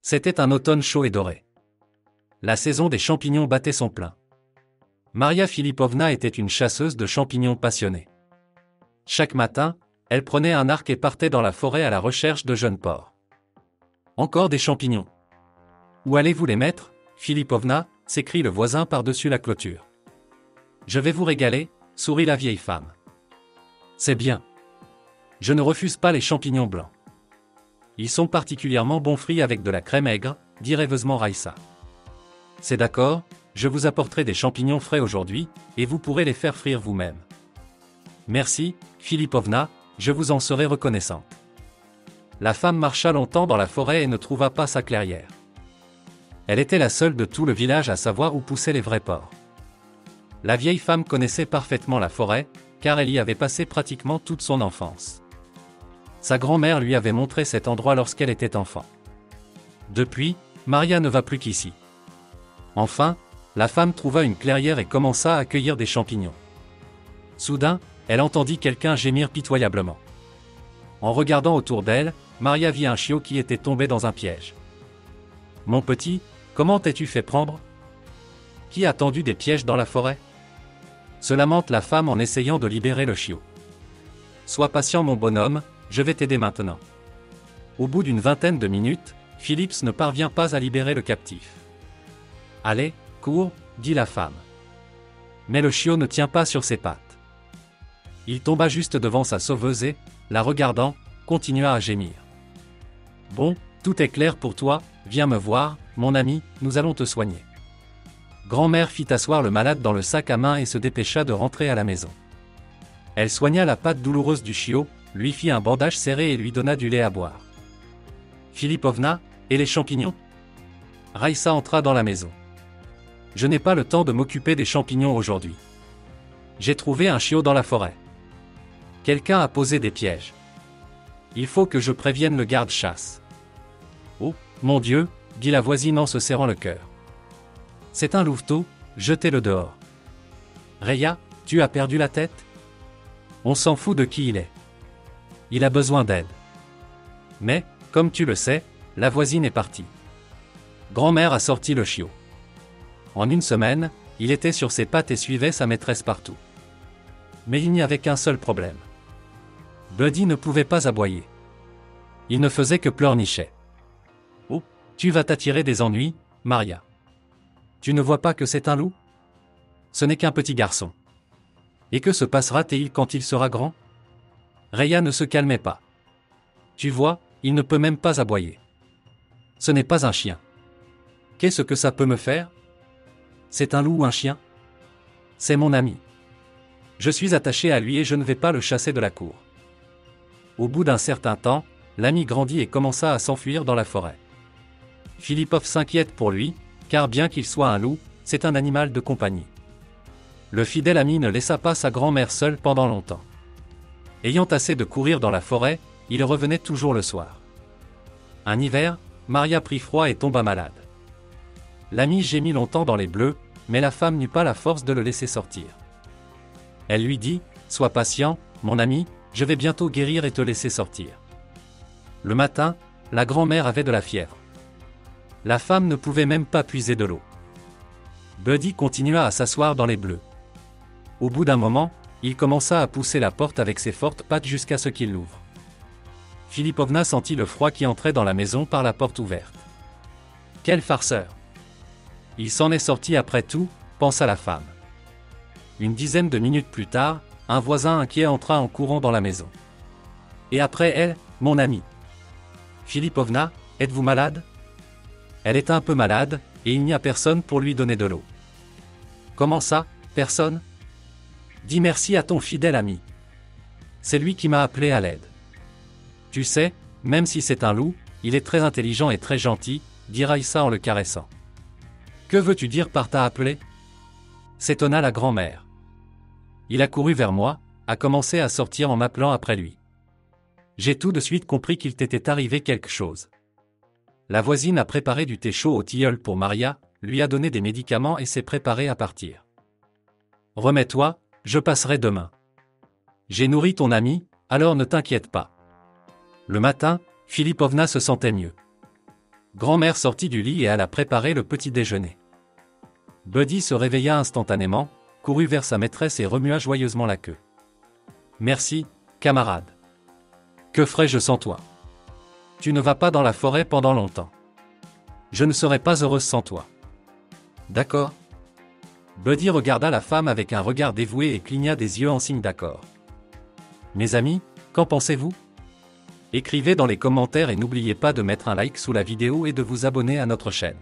C'était un automne chaud et doré. La saison des champignons battait son plein. Maria Filipovna était une chasseuse de champignons passionnée. Chaque matin, elle prenait un arc et partait dans la forêt à la recherche de jeunes porcs. Encore des champignons. Où allez-vous les mettre, Filipovna s'écrie le voisin par-dessus la clôture. Je vais vous régaler, sourit la vieille femme. C'est bien. Je ne refuse pas les champignons blancs. Ils sont particulièrement bons frits avec de la crème aigre, dit rêveusement Raïssa. C'est d'accord, je vous apporterai des champignons frais aujourd'hui, et vous pourrez les faire frire vous-même. Merci, Filipovna, je vous en serai reconnaissante. La femme marcha longtemps dans la forêt et ne trouva pas sa clairière. Elle était la seule de tout le village à savoir où poussaient les vrais porcs. La vieille femme connaissait parfaitement la forêt, car elle y avait passé pratiquement toute son enfance. Sa grand-mère lui avait montré cet endroit lorsqu'elle était enfant. Depuis, Maria ne va plus qu'ici. Enfin, la femme trouva une clairière et commença à cueillir des champignons. Soudain, elle entendit quelqu'un gémir pitoyablement. En regardant autour d'elle, Maria vit un chiot qui était tombé dans un piège. « Mon petit, comment t'es-tu fait prendre ? Qui a tendu des pièges dans la forêt ?» se lamente la femme en essayant de libérer le chiot. « Sois patient mon bonhomme, je vais t'aider maintenant. » Au bout d'une vingtaine de minutes, Philips ne parvient pas à libérer le captif. « Allez, cours, » dit la femme. Mais le chiot ne tient pas sur ses pattes. Il tomba juste devant sa sauveuse et, la regardant, continua à gémir. « Bon, tout est clair pour toi, viens me voir, mon ami, nous allons te soigner. » Grand-mère fit asseoir le malade dans le sac à main et se dépêcha de rentrer à la maison. Elle soigna la patte douloureuse du chiot, lui fit un bandage serré et lui donna du lait à boire. « Filipovna, et les champignons ?» Raïssa entra dans la maison. « Je n'ai pas le temps de m'occuper des champignons aujourd'hui. J'ai trouvé un chiot dans la forêt. Quelqu'un a posé des pièges. Il faut que je prévienne le garde-chasse. »« Oh, mon Dieu !» dit la voisine en se serrant le cœur. « C'est un louveteau, jetez-le dehors. »« Reya, tu as perdu la tête ? On s'en fout de qui il est. Il a besoin d'aide. » Mais, comme tu le sais, la voisine est partie. Grand-mère a sorti le chiot. En une semaine, il était sur ses pattes et suivait sa maîtresse partout. Mais il n'y avait qu'un seul problème. Buddy ne pouvait pas aboyer. Il ne faisait que pleurnicher. « Oh, tu vas t'attirer des ennuis, Maria. Tu ne vois pas que c'est un loup ? Ce n'est qu'un petit garçon. Et que se passera-t-il quand il sera grand ? » Reya ne se calmait pas. « Tu vois, il ne peut même pas aboyer. Ce n'est pas un chien. Qu'est-ce que ça peut me faire ? C'est un loup ou un chien ? C'est mon ami. Je suis attaché à lui et je ne vais pas le chasser de la cour. » Au bout d'un certain temps, l'ami grandit et commença à s'enfuir dans la forêt. Filipov s'inquiète pour lui, car bien qu'il soit un loup, c'est un animal de compagnie. Le fidèle ami ne laissa pas sa grand-mère seule pendant longtemps. Ayant assez de courir dans la forêt, il revenait toujours le soir. Un hiver, Maria prit froid et tomba malade. L'ami gémit longtemps dans les bleus, mais la femme n'eut pas la force de le laisser sortir. Elle lui dit, « Sois patient, mon ami, je vais bientôt guérir et te laisser sortir. » Le matin, la grand-mère avait de la fièvre. La femme ne pouvait même pas puiser de l'eau. Buddy continua à s'asseoir dans les bleus. Au bout d'un moment, il commença à pousser la porte avec ses fortes pattes jusqu'à ce qu'il l'ouvre. Filipovna sentit le froid qui entrait dans la maison par la porte ouverte. Quel farceur! Il s'en est sorti après tout, pensa la femme. Une dizaine de minutes plus tard, un voisin inquiet entra en courant dans la maison. Et après elle, mon ami. Filipovna, êtes-vous malade ? Elle est un peu malade, et il n'y a personne pour lui donner de l'eau. Comment ça, personne ? Dis merci à ton fidèle ami. C'est lui qui m'a appelé à l'aide. Tu sais, même si c'est un loup, il est très intelligent et très gentil, dit Raïssa en le caressant. Que veux-tu dire par t'a appelé ? S'étonna la grand-mère. Il a couru vers moi, a commencé à sortir en m'appelant après lui. J'ai tout de suite compris qu'il t'était arrivé quelque chose. La voisine a préparé du thé chaud au tilleul pour Maria, lui a donné des médicaments et s'est préparée à partir. Remets-toi, je passerai demain. J'ai nourri ton ami, alors ne t'inquiète pas. Le matin, Filipovna se sentait mieux. Grand-mère sortit du lit et alla préparer le petit déjeuner. Buddy se réveilla instantanément, courut vers sa maîtresse et remua joyeusement la queue. Merci, camarade. Que ferais-je sans toi? Tu ne vas pas dans la forêt pendant longtemps. Je ne serai pas heureuse sans toi. D'accord. Buddy regarda la femme avec un regard dévoué et cligna des yeux en signe d'accord. Mes amis, qu'en pensez-vous? Écrivez dans les commentaires et n'oubliez pas de mettre un like sous la vidéo et de vous abonner à notre chaîne.